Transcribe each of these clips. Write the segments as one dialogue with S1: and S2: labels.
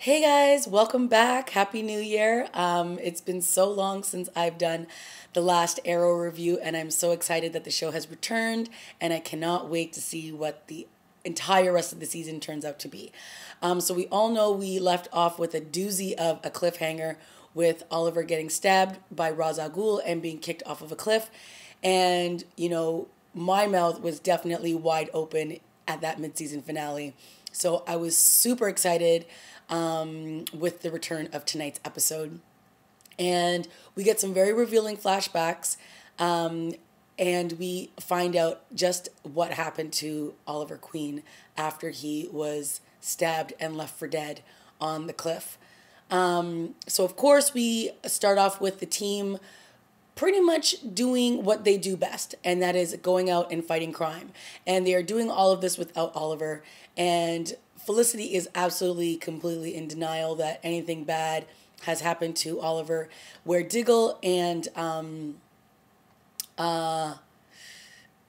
S1: Hey guys, welcome back. Happy New Year. It's been so long since I've done the last Arrow review, and I'm so excited that the show has returned, and I cannot wait to see what the entire rest of the season turns out to be. So we all know we left off with a doozy of a cliffhanger with Oliver getting stabbed by Ra's al Ghul and being kicked off of a cliff. And, my mouth was definitely wide open at that mid-season finale. So I was super excited with the return of tonight's episode. And we get some very revealing flashbacks, and we find out just what happened to Oliver Queen after he was stabbed and left for dead on the cliff. So, of course, we start off with the team pretty much doing what they do best, and that is going out and fighting crime. And they are doing all of this without Oliver. And Felicity is absolutely, completely in denial that anything bad has happened to Oliver, where Diggle and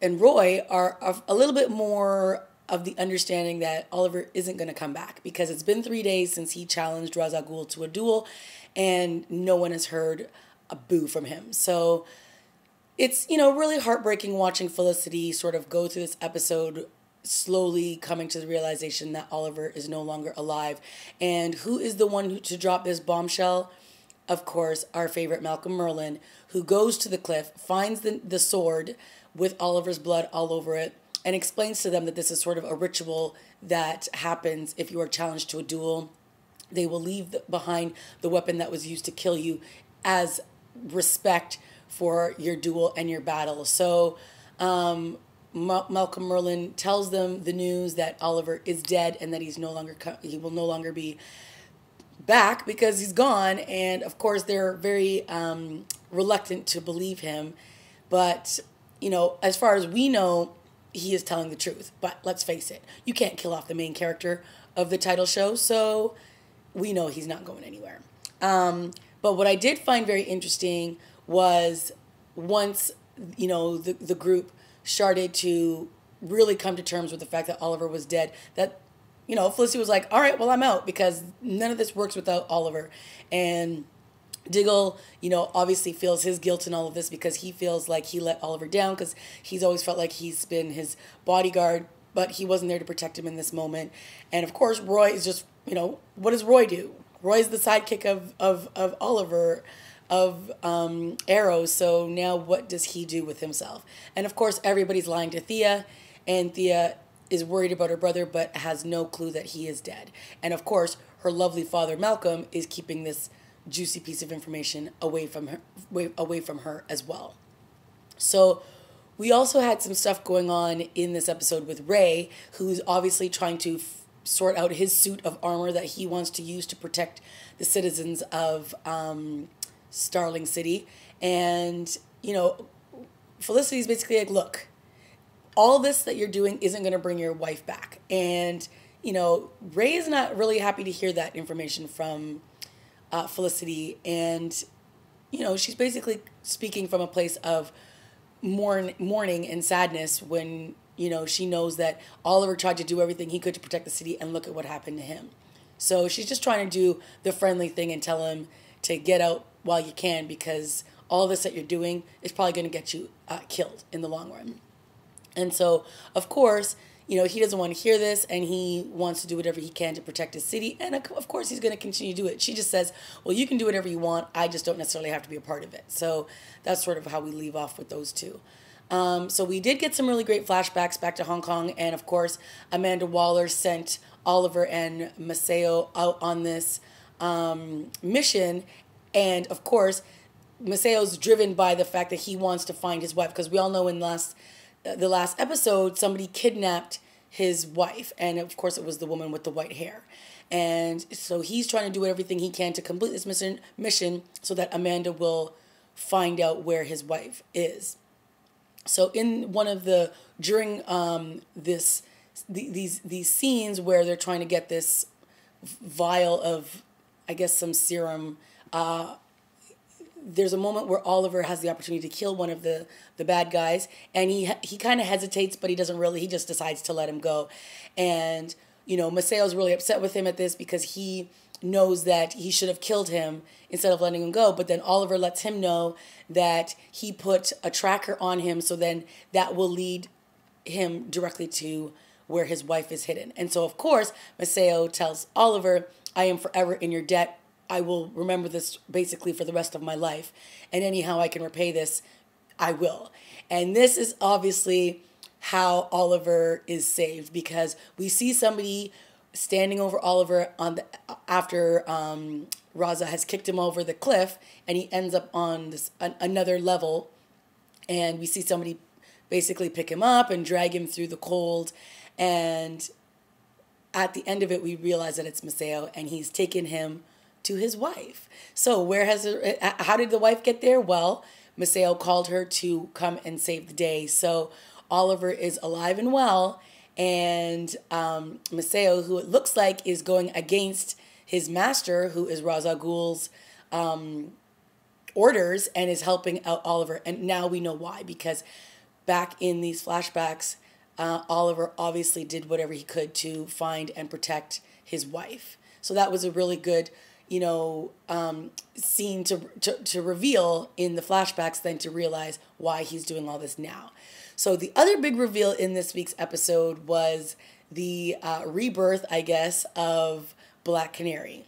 S1: Roy are a little bit more of the understanding that Oliver isn't going to come back, because it's been 3 days since he challenged Ra's al Ghul to a duel, and no one has heard a boo from him. So it's, really heartbreaking watching Felicity sort of go through this episode, slowly coming to the realization that Oliver is no longer alive. And who is the one to drop this bombshell? Of course, our favorite Malcolm Merlyn, who goes to the cliff, finds the sword with Oliver's blood all over it, and explains to them that this is sort of a ritual that happens if you are challenged to a duel. They will leave behind the weapon that was used to kill you as respect for your duel and your battle. So Malcolm Merlyn tells them the news that Oliver is dead and that he will no longer be back because he's gone. And of course, they're very reluctant to believe him. But as far as we know, he is telling the truth. But let's face it, you can't kill off the main character of the title show, so we know he's not going anywhere. But what I did find very interesting was once, the group started to really come to terms with the fact that Oliver was dead, that, Felicity was like, all right, well, I'm out, because none of this works without Oliver. And Diggle, obviously feels his guilt in all of this, because he feels like he let Oliver down, because he's always felt like he's been his bodyguard, but he wasn't there to protect him in this moment. And of course, Roy is just, what does Roy do? Roy's the sidekick of Oliver, of Arrow, so now what does he do with himself? And of course, everybody's lying to Thea, and Thea is worried about her brother, but has no clue that he is dead. And of course, her lovely father, Malcolm, is keeping this juicy piece of information away from her as well. So we also had some stuff going on in this episode with Ray, who's obviously trying to sort out his suit of armor that he wants to use to protect the citizens of Starling City. And, Felicity's basically like, look, all this that you're doing isn't going to bring your wife back. And, Ray is not really happy to hear that information from Felicity. And, she's basically speaking from a place of mourning and sadness when, she knows that Oliver tried to do everything he could to protect the city, and look at what happened to him. So she's just trying to do the friendly thing and tell him to get out while you can, because all this that you're doing is probably going to get you killed in the long run. And so, of course, he doesn't want to hear this, and he wants to do whatever he can to protect his city. And of course, he's going to continue to do it. She just says, well, you can do whatever you want. I just don't necessarily have to be a part of it. So that's sort of how we leave off with those two. So we did get some really great flashbacks back to Hong Kong. And of course, Amanda Waller sent Oliver and Maceo out on this mission. And of course, Maceo's driven by the fact that he wants to find his wife, because we all know in the last episode, somebody kidnapped his wife. And of course, it was the woman with the white hair. And so he's trying to do everything he can to complete this mission so that Amanda will find out where his wife is. So in one of during these scenes where they're trying to get this vial of, I guess, some serum, there's a moment where Oliver has the opportunity to kill one of the bad guys, and he kind of hesitates, but he doesn't really. He just decides to let him go. And Masao's really upset with him at this because he knows that he should have killed him instead of letting him go. But then Oliver lets him know that he put a tracker on him, so then that will lead him directly to where his wife is hidden. And so, of course, Masao tells Oliver, I am forever in your debt. I will remember this basically for the rest of my life. And anyhow I can repay this, I will. And this is obviously how Oliver is saved, because we see somebody standing over Oliver after Raza has kicked him over the cliff, and he ends up on this another level, and we see somebody basically pick him up and drag him through the cold, and at the end of it we realize that it's Masao, and he's taken him to his wife. So how did the wife get there? Well, Masao called her to come and save the day. So Oliver is alive and well, and Masao, who it looks like is going against his master, who is Ra's al Ghul's orders, and is helping out Oliver. And now we know why, because back in these flashbacks, Oliver obviously did whatever he could to find and protect his wife. So that was a really good, scene to reveal in the flashbacks, then to realize why he's doing all this now. So the other big reveal in this week's episode was the rebirth, I guess, of Black Canary.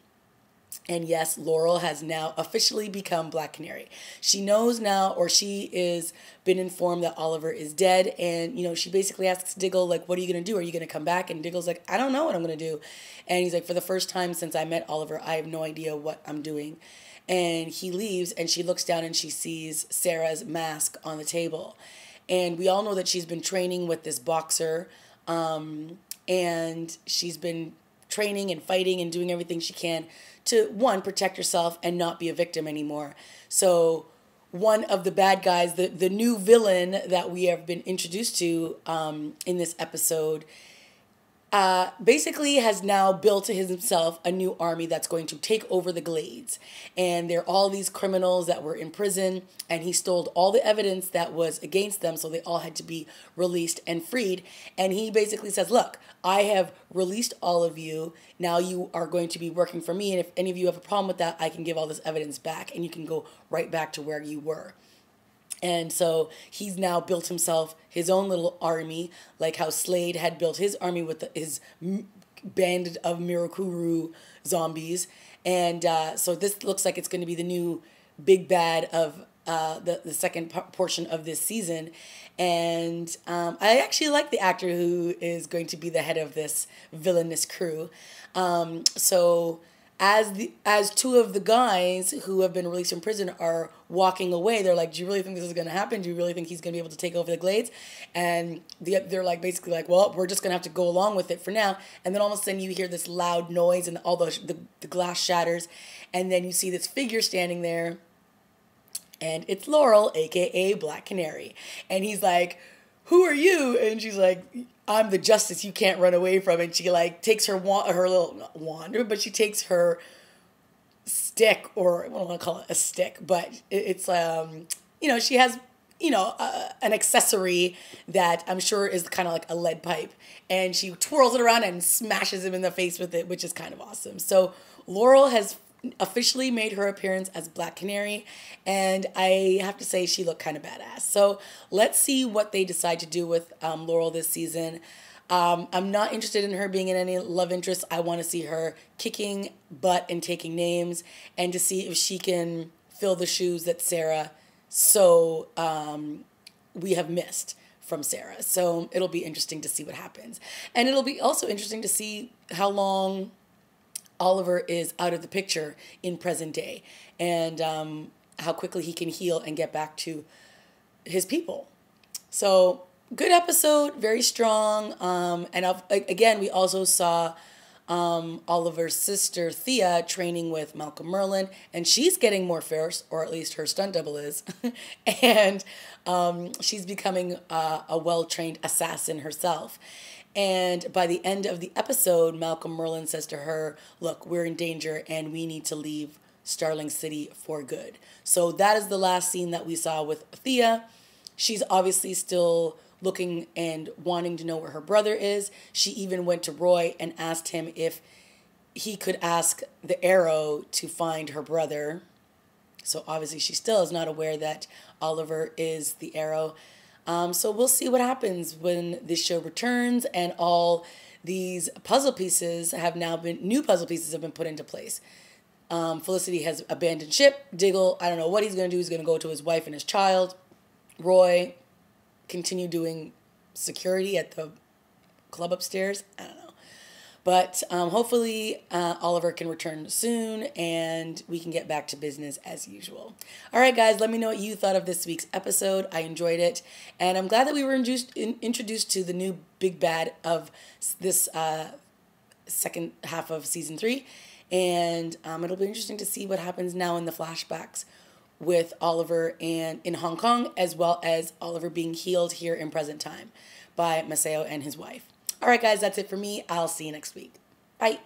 S1: And yes, Laurel has now officially become Black Canary. She knows now, or she is been informed that Oliver is dead. And, she basically asks Diggle, like, what are you going to do? Are you going to come back? And Diggle's like, I don't know what I'm going to do. And he's like, for the first time since I met Oliver, I have no idea what I'm doing. And he leaves, and she looks down and she sees Sarah's mask on the table. And we all know that she's been training with this boxer, and she's been training and fighting and doing everything she can to, one, protect herself and not be a victim anymore. So one of the bad guys, the new villain that we have been introduced to in this episode, basically has now built himself a new army that's going to take over the Glades. And they're all these criminals that were in prison, and he stole all the evidence that was against them, so they all had to be released and freed. And he basically says, look, I have released all of you. Now you are going to be working for me, and if any of you have a problem with that, I can give all this evidence back, and you can go right back to where you were. And so he's now built himself his own little army, like how Slade had built his army with his band of Mirakuru zombies. And so this looks like it's going to be the new big bad of the second portion of this season. And I actually like the actor who is going to be the head of this villainous crew. So as two of the guys who have been released from prison are walking away, they're like, do you really think this is going to happen? Do you really think he's going to be able to take over the Glades? And they're like, basically like, well, we're just going to have to go along with it for now. And then all of a sudden you hear this loud noise, and all the glass shatters. And then you see this figure standing there, and it's Laurel, a.k.a. Black Canary. And he's like, who are you? And she's like, I'm the justice you can't run away from. And she like takes her little not wand, but she takes her stick, or I don't want to call it a stick, but it's she has an accessory that I'm sure is kind of like a lead pipe, and she twirls it around and smashes him in the face with it, which is kind of awesome. So Laurel has officially made her appearance as Black Canary, and I have to say she looked kind of badass. So let's see what they decide to do with Laurel this season. I'm not interested in her being in any love interest. I want to see her kicking butt and taking names, and to see if she can fill the shoes that we have missed from Sarah. So it'll be interesting to see what happens. And it'll be also interesting to see how long Oliver is out of the picture in present day, and how quickly he can heal and get back to his people. So good episode, very strong. And again, we also saw Oliver's sister Thea training with Malcolm Merlyn, and she's getting more fierce, or at least her stunt double is, and she's becoming a well-trained assassin herself. And by the end of the episode, Malcolm Merlyn says to her, look, we're in danger and we need to leave Starling City for good. So that is the last scene that we saw with Thea. She's obviously still looking and wanting to know where her brother is. She even went to Roy and asked him if he could ask the Arrow to find her brother. So obviously she still is not aware that Oliver is the Arrow. So we'll see what happens when this show returns and all these puzzle pieces have now been, new puzzle pieces have been put into place. Felicity has abandoned ship. Diggle, I don't know what he's going to do. He's going to go to his wife and his child. Roy, continue doing security at the club upstairs. I don't know. But hopefully Oliver can return soon and we can get back to business as usual. All right, guys, let me know what you thought of this week's episode. I enjoyed it. And I'm glad that we were introduced to the new big bad of this second half of season 3. And it'll be interesting to see what happens now in the flashbacks with Oliver and in Hong Kong, as well as Oliver being healed here in present time by Maceo and his wife. All right, guys, that's it for me. I'll see you next week. Bye.